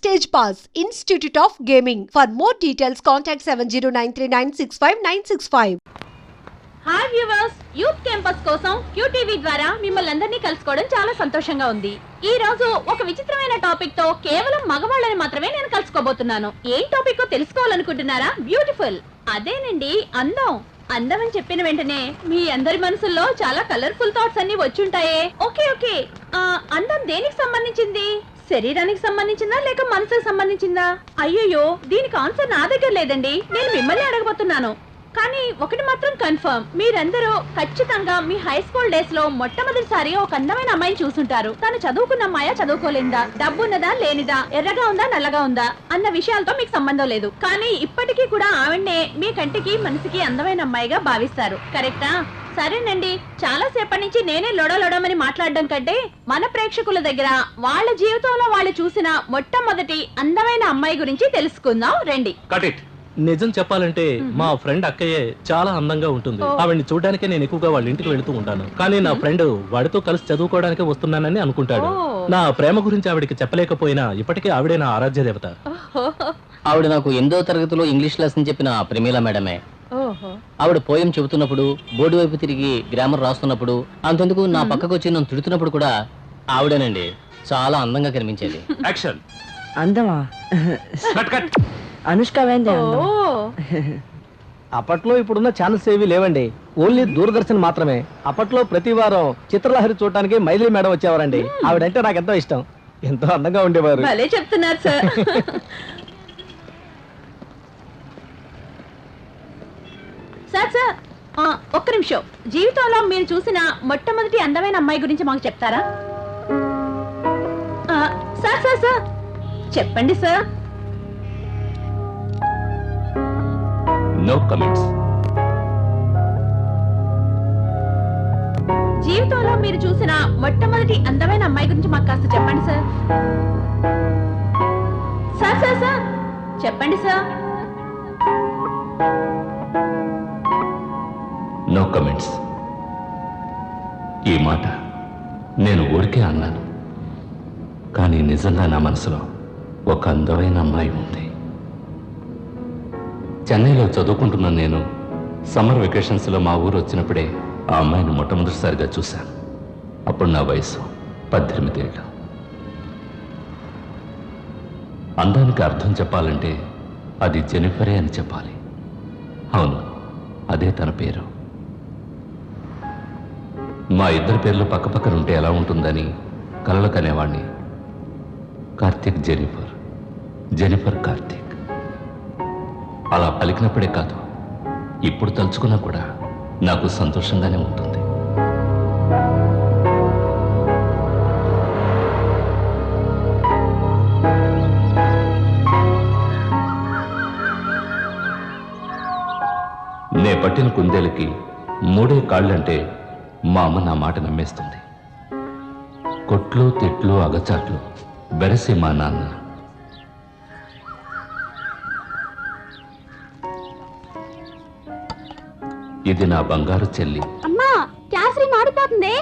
Stage Pass, Institute of Gaming. For more details, contact 7093965965. Hi viewers, youth campus కోసం QTV ద్వారా మిమ్మల్ని అందరినీ కలుసుకోవడం చాలా సంతోషంగా ఉంది. ఈ రోజు ఒక విచిత్రమైన టాపిక్ తో కేవలం మగవాళ్ళని మాత్రమే నేను కలుసుకోబోతున్నాను. ఏం టాపిక్ తెలుసుకోవాలనుకుంటున్నారా? బ్యూటిఫుల్, అదేనండి అందం. అందం అని చెప్పిన వెంటనే మీ అందరి మనసుల్లో చాలా కలర్ఫుల్ థాట్స్ అన్ని వచ్చుంటాయే. ఓకే, అందం దేనికి సంబంధించింది? శరీరానికి సంబంధించిందా లేక మనసుకు సంబంధించిందా? అయ్యయ్యో, దీనికి ఆన్సర్ నా దగ్గర లేదండి. నేను మిమ్మల్ని అడగబోతున్నాను. కానీ ఒకటి మాత్రం కన్ఫర్మ్, మీరందరూ ఖచ్చితంగా మీ హై స్కూల్ డేస్ లో మొట్టమొదటిసారి ఒక అందమైన అమ్మాయిని చూసుంటారు. తను చదువుకున్న అమ్మాయా, చదువుకోలేదా, డబ్బున్నదా లేనిదా, ఎర్రగా ఉందా నల్లగా ఉందా అన్న విషయాలతో మీకు సంబంధం లేదు. కానీ ఇప్పటికీ కూడా ఆవిడ్నే మీ కంటికి మనసుకి అందమైన అమ్మాయిగా భావిస్తారు. కరెక్టా? సరేనండి, చాలా సేపటి నుంచి నేనే లొడలొడమని మాట్లాడడం కంటే మన ప్రేక్షకుల దగ్గర వాళ్ళ జీవితంలో వాళ్ళు చూసిన మొట్టమొదటి అందమైన అమ్మాయి గురించి తెలుసుకుందాం రండి. నిజం చెప్పాలంటే మా ఫ్రెండ్ అక్కయ్యే చాలా అందంగా ఉంటుంది. ఆవిడ్ని చూడడానికే నేను ఎక్కువగా వాళ్ళ ఇంటికి వెళుతూ ఉంటాను. కానీ నా ఫ్రెండ్ వాడితో కలిసి చదువుకోవడానికి వస్తున్నానని అనుకుంటాడు. నా ప్రేమ గురించి ఆవిడికి చెప్పలేకపోయినా ఇప్పటికే ఆవిడే నా ఆరాధ్య దేవత. ఆవిడ నాకు 8వ తరగతిలో ఇంగ్లీష్ లెసన్ చెప్పిన ప్రమీల మేడమే. ఆవిడ పోయం చెబుతున్నప్పుడు, బోర్డు వైపు తిరిగి గ్రామర్ రాస్తున్నప్పుడు, అంతెందుకు నా పక్కకు వచ్చి నన్ను తిడుతున్నప్పుడు కూడా ఆవిడేనండి చాలా అందంగా కనిపించేది. అందమా? అనుష్క అప్పట్లో ఇప్పుడున్న ఛానల్స్ ఏవి లేవండి, ఓన్లీ దూరదర్శన్ మాత్రమే. అప్పట్లో ప్రతి వారం చిత్రలహరి చూడటానికి మైథిలి మేడం వచ్చేవారండి. ఆవిడంటే నాకు ఎంతో ఇష్టం, ఎంతో అందంగా ఉండేవారు. భలే చెప్తున్నారు సార్. సార్ ఒక్క నిమిషం, జీవితంలో మీరు చూసిన మొట్టమొదటి అందమైన అమ్మాయి గురించి మాకు చెప్తారా? సార్ చెప్పండి సార్. No comments. జీవితంలో మీరు చూసిన మొట్టమొదటి అందమైన అమ్మాయి గురించి మాకు కాస్త చెప్పండి సార్. సార్ చెప్పండి సార్. No comments. ఈ మాట నేను ఊరికే అన్నాను, కానీ నిజంగా నా మనసులో ఒక అందమైన అమ్మాయి ఉంది. చెన్నైలో చదువుకుంటున్న నేను సమ్మర్ వెకేషన్స్లో మా ఊరు వచ్చినప్పుడే ఆ అమ్మాయిని మొట్టమొదటిసారిగా చూశాను. అప్పుడు నా వయసు 18 ఏళ్ళు. అందానికి అర్థం చెప్పాలంటే అది జెనిఫరే అని చెప్పాలి. అవును, అదే తన పేరు. మా ఇద్దరి పేర్లు పక్కపక్కన ఉంటే ఎలా ఉంటుందని కలలు కనేవాణ్ణి. Karthik Jennifer, Jennifer Karthik. అలా పలికినప్పుడే కాదు, ఇప్పుడు తలుచుకున్నా కూడా నాకు సంతోషంగానే ఉంటుంది. నే పట్టిన కుందేలకి 3 కాళ్ళంటే మా అమ్మ నా మాట నమ్మేస్తుంది. కొట్లు, తిట్లు, అగచాట్లు బెరసి మా నాన్న. ఇది నా బంగారు చెల్లి. అమ్మా, క్యాసరీ మాడిపోతుంది.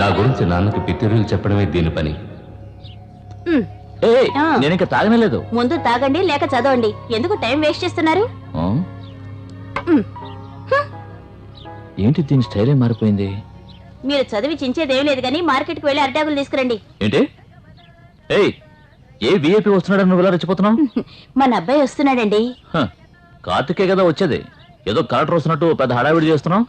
నా గురించి నాన్నకి పితిరులు చెప్పడమే దీని పని. నేను ఇంకా తాగనలేదు. ముందు తాగండి లేక చదవండి, ఎందుకు టైం వేస్ట్ చేస్తున్నారు? ఏంటి దీని స్టైలే మారిపోయింది? మీరు చదివి చించేదేం లేదు కానీ మార్కెట్కి వెళ్ళి అరిటాకులు తీసుకురండి. ఏంటి? ఏ విఐపి వస్తున్నాడని నువ్వు ఇలా రెచ్చిపోతున్నావు? మన అబ్బాయి వస్తున్నాడండి. కార్తికే కదా వచ్చేది, ఏదో కలెక్టర్ వస్తున్నట్టు పెద్ద హడావిడి చేస్తున్నావు.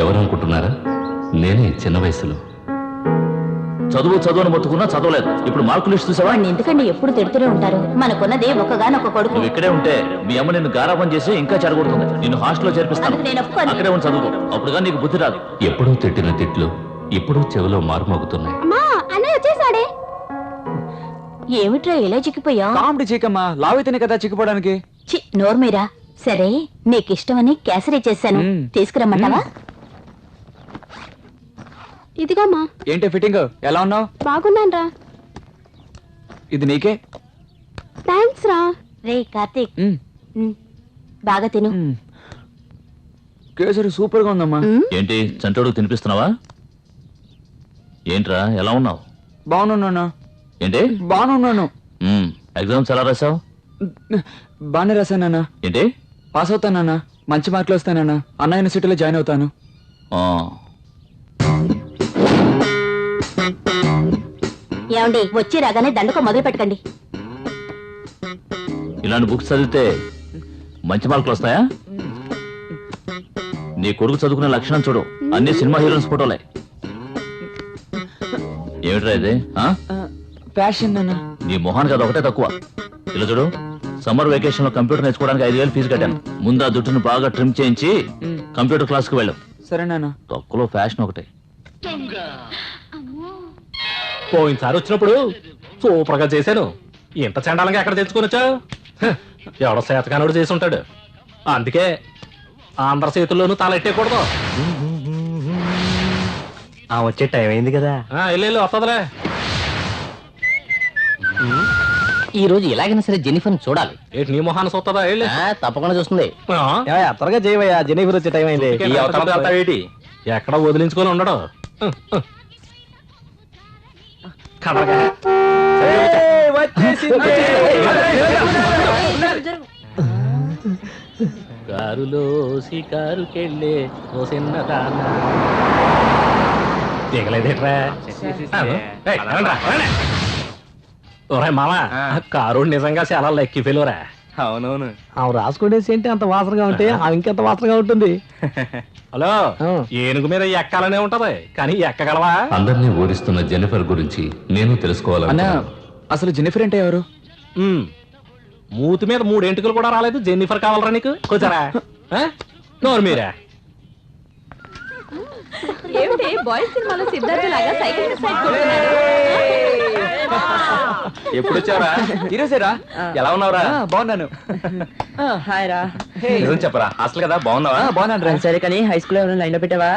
ఎవరనుకుంటున్నారా? నేనే చిన్న వయసులో చదువు అని మొత్తుకున్నా చదవలేదు. ఇప్పుడు మార్కులు లిస్ట్ చూసావా? ఎందుకండి ఎప్పుడు తిడుతూనే ఉంటారు? మనకున్నది ఒక్కగానొక్క కొడుకు. నువ్వు ఇక్కడే ఉంటే మీ అమ్మ నిన్ను గారాబం చేసి ఇంకా చెడగొడుతుంది. నిన్ను హాస్టల్లో చేర్పిస్తాను, అక్కడే ఉండి చదువుకో. అప్పుడుగా నీకు బుద్ధి రాదు. ఎప్పుడూ తిట్టిన తిట్లు ఇప్పుడు చెవిలో మారుమోగుతున్నాయి. ఏమిట్రా ఇలా చిక్కిపోయా? కామెడీ చీకమ్మా, లావైతేనే కదా చిక్కిపోవడానికి. నోర్మీరా. సరే, నీకిష్టమని కేసరి చేశాను, తీసుకురమ్మంటావా? ఇదిగోమ్మా. ఏంటి ఫిట్టింగ్? ఎలా ఉన్నావు? బాగున్నాను రా. ఇది నీకే. థ్యాంక్స్ రా. రే కార్తీక్, బాగా తిను. కేసరి సూపర్ గా ఉందమ్మా. ఏంటి చంటోడు తినిపిస్తున్నావా? ఏంట్రా ఎలా ఉన్నావు? బాగున్నాను. ఏంటి? బాగున్నాను. ఎగ్జామ్స్ ఎలా రాసావు? బాగానే రాశానన్నా. ఏంటి? పాస్ అవుతానన్నా. మంచి మార్కులు వస్తానన్నా. అన్నా యూనివర్సిటీలో జాయిన్ అవుతాను. ఆ, ఏమండి వచ్చి రాగానే దండకం మొదలు పెట్టకండి. ఇలాంటి బుక్స్ చదివితే మంచి మార్కులు వస్తాయా? నీ కొడుకు చదువుకునే లక్షణం చూడు, అన్ని సినిమా హీరోయిన్స్ ఫోటోలే. ఏమిట్రా ఇది? ఫ్యాషన్ అన్నా. నీ మొహానికి అది ఒకటే తక్కువ. ఇలా చూడు, సమ్మర్ వెకేషన్ లో కంప్యూటర్ నేర్చుకోవడానికి 5,000 ఫీజు కట్టాను. ముందు ఆ జుట్టును బాగా ట్రిమ్ చేయించి కంప్యూటర్ క్లాస్ కు వెళ్ళు. సరేనా? తక్కువలో ఫ్యాషన్ ఒకటే. పోయినసారి వచ్చినప్పుడు సూపర్ గా చేశాను. ఇంత చండాలంగా ఎక్కడ తెచ్చుకొని వచ్చావు? ఎవడో శాతకానుడు చేసి ఉంటాడు. అందుకే అందరి చేతుల్లోనూ తలెట్టేయకూడదు. వచ్చే టైం అయింది కదా. వెళ్ళు వస్తుందిలే. ఈ రోజు ఎలాగైనా సరే జెన్నిఫర్ చూడాలి. ఏంటి నీ మొహాన్ని చూస్తుందా? వెళ్ళు. తప్పకుండా చూస్తుంది. త్వరగా చేయవయ్యా, జెనీఫర్ వచ్చే టైం అయింది. ఎక్కడ వదిలించుకొని ఉండడు. కదలగా. కారులో షికారుకెళ్ళే ఓ చిన్నదానా. దిగలేదేట్రా? ఒరే మామా, కారు నిజంగా చాలా లక్కీ ఫెయిల్యూరా. అవునవును. ఆమె రాసుకునేసి ఏంటి అంత వాసనగా ఉంటే ఆమె ఇంకెంత వాసనగా ఉంటుంది. హలో, ఏనుగు మీద ఎక్కాలనే ఉంటది కానీ ఎక్కగలవా? అందరినీ ఓడిస్తున్న జెన్నిఫర్ గురించి నేను తెలుసుకోవాలన్నా. అసలు జెన్నిఫర్ అంటే ఎవరు? మూతి మీద 3 ఎంటుకలు కూడా రాలేదు. జెన్నిఫర్ కావాలరా నీకు? కూర్చోరా. నోరు మీరా. ఏమిటి బాయ్స్ సినిమాలో సిద్ధార్థ లాగా సైకిల్ మీద సైడ్ కొడుతున్నాడు? ఎప్పుడు వచ్చావరా? ఈరోజేరా. ఎలా ఉన్నావురా? బాగున్నాను. హాయ్ రా. చెప్పరా, హాస్టల్ కదా, బాగున్నావా? బాగున్నాను రా. సరే కానీ హై స్కూల్ ఎవరైనా లైన్ లో పెట్టావా?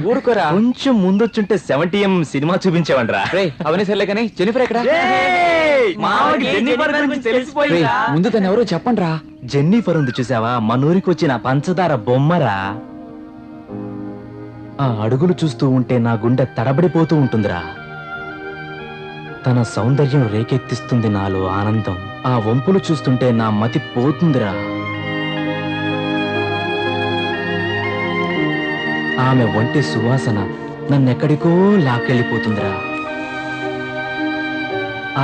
ఊరుకోరా. కొంచెం ముందొచ్చుంటే 70M సినిమా చూపించేవంటరా. అవన్నీ సర్లే కానీ జెన్నిఫర్ ఎక్కడ? ముందు తను ఎవరో చెప్పండి రా. జెన్నిఫర్ ఉంది చూసావా, మనూరికి వచ్చిన పంచదార బొమ్మరా. ఆ అడుగులు చూస్తూ ఉంటే నా గుండె తడబడిపోతూ ఉంటుందిరా. తన సౌందర్యం రేకెత్తిస్తుంది నాలో ఆనందం. ఆ వంపులు చూస్తుంటే నా మతి పోతుందిరా. ఆమె ఒంటి సువాసన నన్నెక్కడికో లాక్కెళ్ళిపోతుందిరా.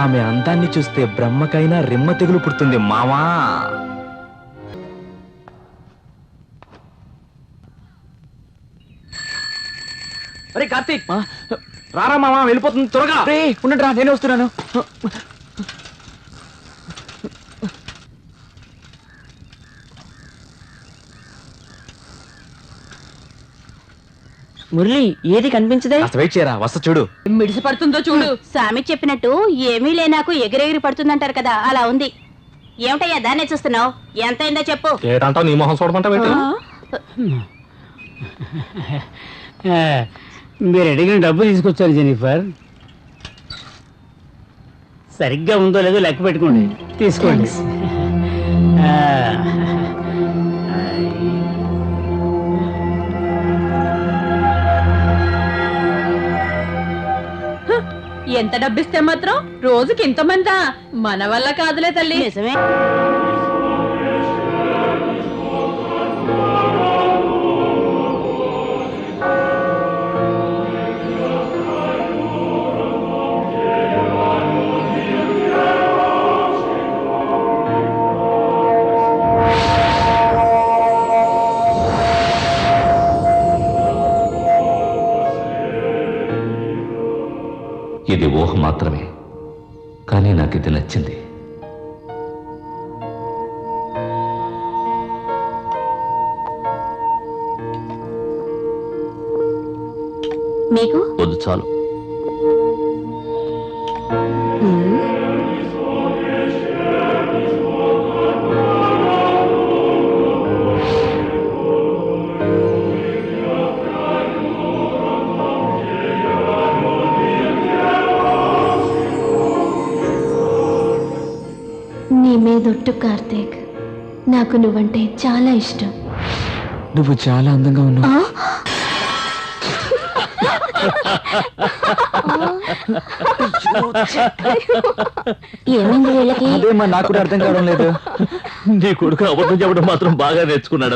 ఆమె అందాన్ని చూస్తే బ్రహ్మకైనా రెమ్మ తెగులు పుడుతుంది మావా. అరే కార్తీక్, రారా మావా, వెళ్ళిపోతుంది త్వరగా. ఉండండి రా, నేనే వస్తున్నాను. మురళి ఏది కనిపించదే? కాస్త వెయిట్ చేయరా, వస్తా చూడు. మిడిసి పడుతుందో చూడు. సామి చెప్పినట్టు ఏమీ లేనాకు ఎగిరెగిరి పడుతుందంటారు కదా, అలా ఉంది. ఏమిటయ్యా దాన్నే చూస్తున్నావు? ఎంత అయిందో చెప్పు. ఏటంటావు? నీ మొహం చూడమంటావు ఏంటి? మీరు అడిగిన డబ్బు తీసుకొచ్చారు జెన్నిఫర్. సరిగ్గా ఉందో లేదో లెక్క పెట్టుకోండి, తీసుకోండి. ఎంత డబ్బిస్తే మాత్రం రోజుకి ఇంతమందా? మన వల్ల కాదులే తల్లి. నిజమే. ఇది ఊహ మాత్రమే, కానీ నాకు ఇది నచ్చింది. మీకు వద్దు, చాలు. నీ మీదొట్టు కార్తీక్, నాకు నువ్వంటే చాలా ఇష్టం. నువ్వు చాలా అందంగా ఉన్నావు. ఏమైంది వీళ్ళకి అదే నాకు కూడా అర్థం కావడం లేదు. నీ కొడుకు అబద్ధం చెప్పడం మాత్రం బాగా నేర్చుకున్నాడు.